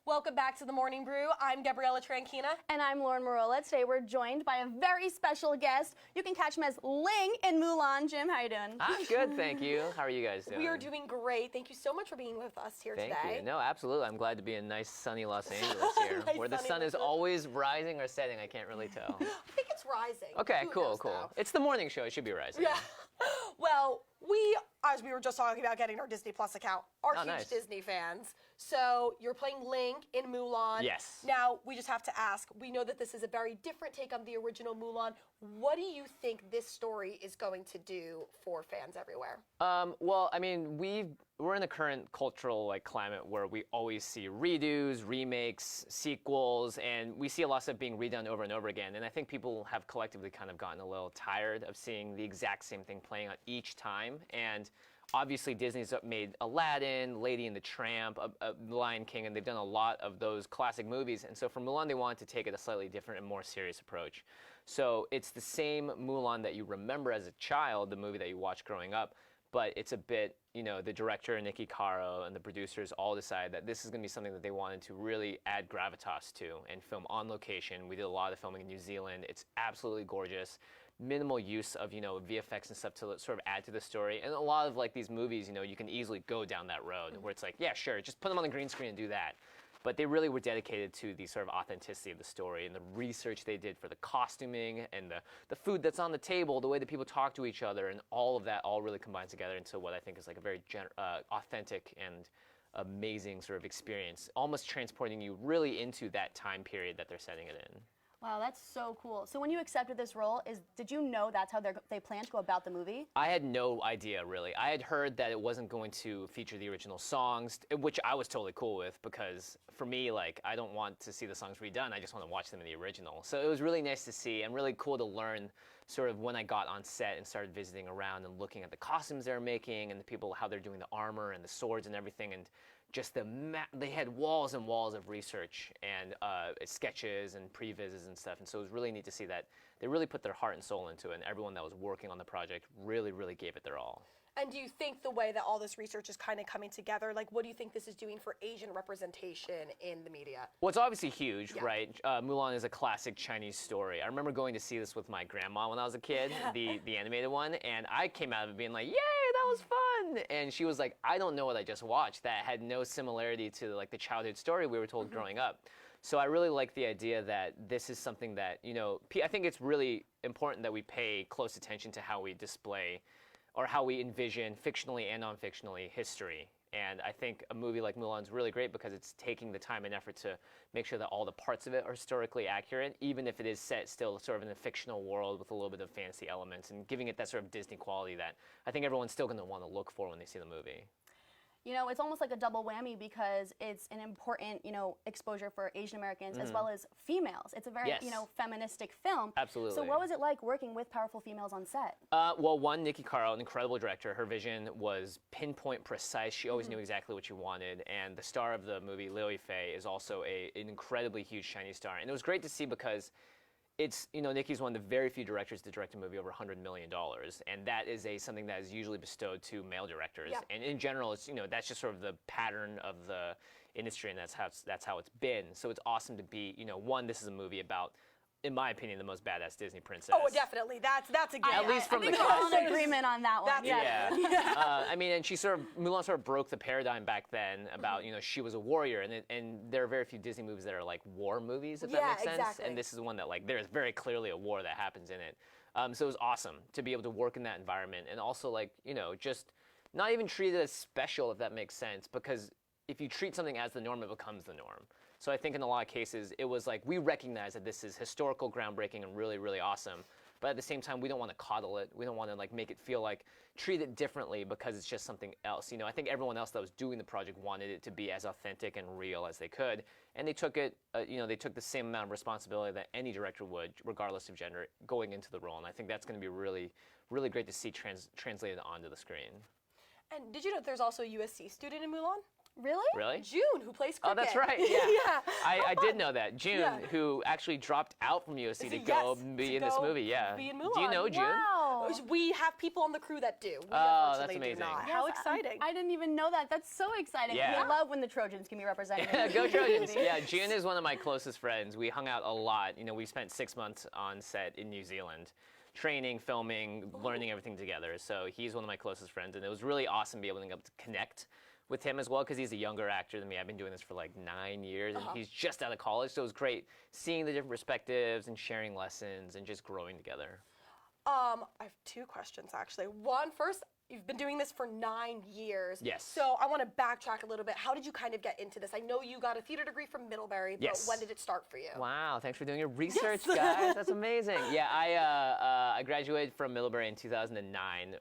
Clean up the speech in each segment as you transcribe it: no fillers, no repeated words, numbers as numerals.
Welcome back to the Morning Brew. I'm Gabriella Tranquina. And I'm Lauren Marola. Today we're joined by a very special guest. You can catch him as Ling in Mulan. Jim, how you doing? I'm good, thank you. How are you guys doing? We are doing great. Thank you so much for being with us here today. Thank you. No, absolutely. I'm glad to be in nice, sunny Los Angeles here, Nice where the sunny sun is Los- always rising or setting. I can't really tell. I think it's rising. Okay, Who cool, knows, cool. though? It's the morning show. It should be rising. Yeah. Well, as we were just talking about getting our Disney Plus account, are huge nice. Disney fans. So you're playing Ling in Mulan. Yes. Now, we just have to ask, we know that this is a very different take on the original Mulan. What do you think this story is going to do for fans everywhere? Well, I mean, we're in the current cultural climate where we always see redos, remakes, sequels, and we see a lot of stuff being redone over and over again. And I think people have collectively kind of gotten a little tired of seeing the exact same thing playing out each time. And obviously, Disney's made Aladdin, Lady and the Tramp, The Lion King, and they've done a lot of those classic movies. And so for Mulan, they wanted to take it a slightly different and more serious approach. So it's the same Mulan that you remember as a child, the movie that you watched growing up, but it's a bit, the director, Nikki Caro, and the producers all decided that this is going to be something that they wanted to really add gravitas to and film on location. We did a lot of filming in New Zealand. It's absolutely gorgeous. Minimal use of, VFX and stuff to sort of add to the story. And a lot of these movies, you can easily go down that road where it's like, yeah, sure, just put them on the green screen and do that. But they really were dedicated to the sort of authenticity of the story and the research they did for the costuming and the food that's on the table, the way that people talk to each other, and all of that all really combines together into what I think is a very authentic and amazing sort of experience, almost transporting you really into that time period that they're setting it in. Wow, that's so cool. So when you accepted this role, did you know that's how they plan to go about the movie? I had no idea, really. I had heard that it wasn't going to feature the original songs, which I was totally cool with, because for me, I don't want to see the songs redone. I just want to watch them in the original. So it was really nice to see and really cool to learn sort of when I got on set and started visiting around and looking at the costumes they were making and the people, how they're doing the armor and the swords and everything. And just they had walls and walls of research and sketches and previses and stuff. And so it was really neat to see that they really put their heart and soul into it, and everyone that was working on the project really, really gave it their all. And do you think the way that all this research is kind of coming together, what do you think this is doing for Asian representation in the media? Well, it's obviously huge, Yeah. right? Mulan is a classic Chinese story. I remember going to see this with my grandma when I was a kid, the animated one, and I came out of it being like, yay, that was fun! And she was like, I don't know what I just watched. That had no similarity to the childhood story we were told growing up. So I really like the idea that this is something that, I think it's really important that we pay close attention to how we display or how we envision fictionally and non-fictionally history. And I think a movie like Mulan is really great because it's taking the time and effort to make sure that all the parts of it are historically accurate, even if it is set still sort of in a fictional world with a little bit of fantasy elements, and giving it that sort of Disney quality that I think everyone's still going to want to look for when they see the movie. It's almost like a double whammy because it's an important, exposure for Asian Americans as well as females. It's a very, Yes. feministic film. Absolutely. So what was it like working with powerful females on set? Well, one, Nikki Caro, an incredible director. Her vision was pinpoint precise. She always knew exactly what she wanted. And the star of the movie, Liu Yifei, is also an incredibly huge Chinese star. And it was great to see because it's, Nikki's one of the very few directors to direct a movie over $100 million. And that is something that is usually bestowed to male directors. Yeah. And in general, it's, that's just sort of the pattern of the industry, and that's how it's been. So it's awesome to be, one, this is a movie about, in my opinion, the most badass Disney princess. Oh, definitely. That's a given. At least from I think the we're all in cast. agreement on that one. That's- Yeah. I mean, and Mulan sort of broke the paradigm back then about, she was a warrior, and there are very few Disney movies that are like war movies, if that Yeah, makes sense. exactly. And this is one that there's very clearly a war that happens in it. So it was awesome to be able to work in that environment, and also just not even treat it as special, if that makes sense, because if you treat something as the norm, it becomes the norm. So I think in a lot of cases, it was we recognize that this is historical, groundbreaking, and really, really awesome. But at the same time, we don't want to coddle it. We don't want to make it feel treat it differently because it's just something else. I think everyone else that was doing the project wanted it to be as authentic and real as they could. And they took it, they took the same amount of responsibility that any director would, regardless of gender, going into the role. And I think that's going to be really, really great to see translated onto the screen. And did you know there's also a USC student in Mulan? Really? Really? June, who plays cricket. Oh, that's right. Yeah. Yeah. I did know that. June, Yeah. who actually dropped out from USC to Yes, go to be in this go movie. Yeah. be in Do you Mulan. know June? Wow. We have people on the crew that do. We Oh, that's unfortunately amazing. do not. Yes, How exciting. I didn't even know that. That's so exciting. Yeah. We love when the Trojans can be represented. in Go the Trojans. movie. Yeah, June is one of my closest friends. We hung out a lot. You know, we spent 6 months on set in New Zealand, training, filming, learning everything together. So he's one of my closest friends, and it was really awesome being able to connect with him as well, because he's a younger actor than me. I've been doing this for like 9 years, and he's just out of college. So it was great seeing the different perspectives and sharing lessons and just growing together. I have two questions actually. One, first, you've been doing this for 9 years. Yes. So I want to backtrack a little bit. How did you kind of get into this? I know you got a theater degree from Middlebury, but Yes. when did it start for you? Wow, thanks for doing your research, guys. That's amazing. Yeah, I graduated from Middlebury in 2009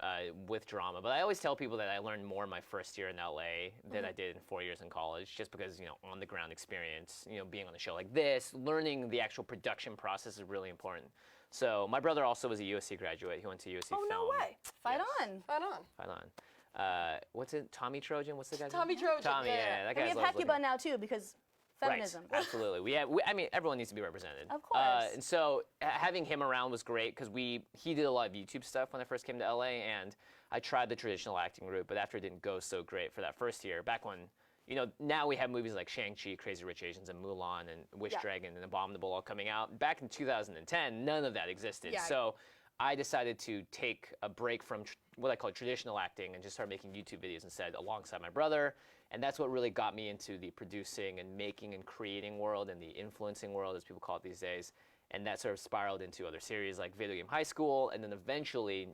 with drama, but I always tell people that I learned more my first year in LA than I did in 4 years in college, just because, you know, on the ground experience, you know, being on a show like this, learning the actual production process is really important. So my brother also was a USC graduate. He went to USC Oh, Film. no way. Fight Yes. on. Right on. Right on. What's it? Tommy Trojan? What's the guy's Tommy name? Trojan, Tommy, yeah. yeah, that And we guy's have always looking- Hecuba now too because feminism. Right, absolutely. I mean, everyone needs to be represented. Of course. And so having him around was great because he did a lot of YouTube stuff when I first came to LA, and I tried the traditional acting route, but after it didn't go so great for that first year, back when, you know, now we have movies like Shang-Chi, Crazy Rich Asians, and Mulan, and Wish Yeah. Dragon, and Abominable all coming out. Back in 2010, none of that existed. Yeah. So I decided to take a break from what I call traditional acting and just start making YouTube videos instead alongside my brother. And that's what really got me into the producing and making and creating world and the influencing world, as people call it these days. And that sort of spiraled into other series like Video Game High School. And then eventually,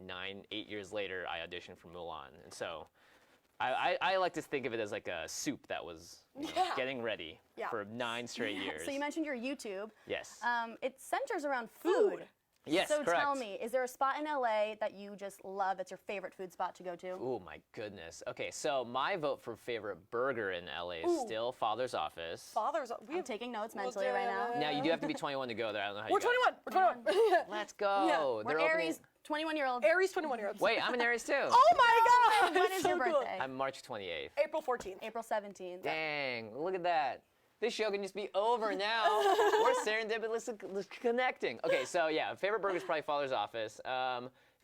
8 years later, I auditioned for Mulan. And so I like to think of it as like a soup that was Yeah. getting ready Yeah. for 9 straight years. So you mentioned your YouTube. Yes. It centers around food. Yes, So correct. tell me, is there a spot in LA that you just love that's your favorite food spot to go to? Oh my goodness. Okay, so my vote for favorite burger in LA is Ooh. still Father's Office. Father's. I'm taking notes mentally right now. Now you do have to be 21 to go there. I don't know how We're you guys- 21. We're 21. Let's go. Yeah. We're They're Aries, 21-year-olds. Aries 21-year-olds. Wait, I'm an Aries too. Oh my God. When is So your cool. birthday? I'm March 28th. April 14th. April 17th. Dang, look at that. This show can just be over now. We're serendipitously connecting. Okay, so yeah, favorite burger is probably Father's Office.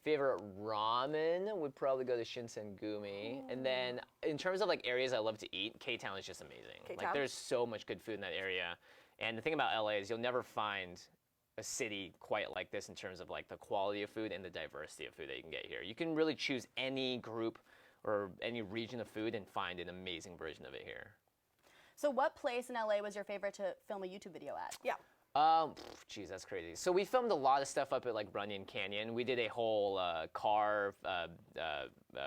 Favorite ramen would probably go to Shinsengumi. And then in terms of like areas I love to eat, K-Town is just amazing. Like K-Town? there's so much good food in that area. And the thing about LA is you'll never find a city quite like this in terms of like the quality of food and the diversity of food that you can get here. You can really choose any group or any region of food and find an amazing version of it here. So what place in LA was your favorite to film a YouTube video at? Yeah. Geez, that's crazy. So we filmed a lot of stuff up at like Runyon Canyon. We did a whole car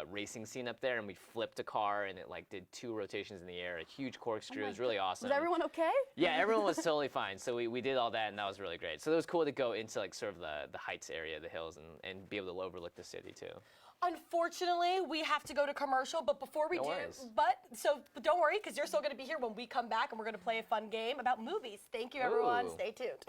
racing scene up there, and we flipped a car, and it like did 2 rotations in the air, a huge corkscrew. It was really awesome. Was everyone okay? Yeah, everyone was totally fine. So we did all that, and that was really great. So it was cool to go into like sort of the heights area, the hills, and be able to overlook the city too. Unfortunately, we have to go to commercial, but before we No do, worries. but don't worry, because you're still going to be here when we come back, and we're going to play a fun game about movies. Thank you, everyone. Ooh. Stay tuned.